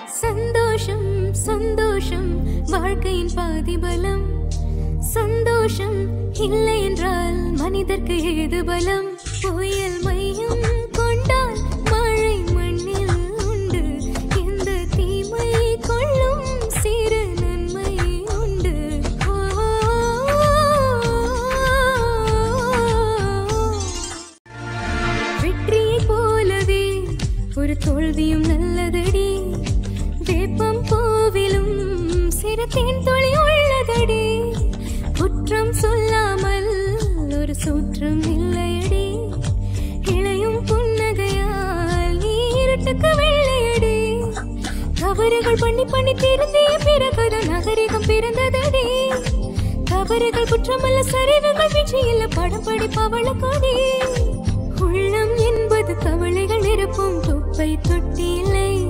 சந்தோஷம் சந்தோஷம் வாழ்க்கையின் பாதிபலம். சந்தோஷம் இல்லை என்றால் மனிதர்க்கு ஏது பலம்? புயல் மையம் கொண்டால் மழை மண்ணில் உண்டு. எந்த தீமை கொள்ளும் சிறு நன்மை உண்டு. வெற்றியை போலவே ஒரு தோல்வியும் நல்லதடி. வேப்பம் பூவிலும் சிரத்தின் துளி உள்ளதடி. குற்றம் சொல்லாமல் ஒரு சூற்றம் இல்லையடி. இளையும் புன்னகையால் நீ இருட்டுக்கு வெள்ளையடி. தவறுகள் பண்ணி பண்ணி திருந்திய பிறகுதான் நாகரிகம் பிறந்ததடி. தவறுகள் குற்றமல்ல, சரிவுகள் வீழ்ச்சியில்ல, படம் படிப்பவள கொடி. உள்ளம் என்பது கவலைகள் நிரப்பும் குப்பை தொட்டி இல்லை.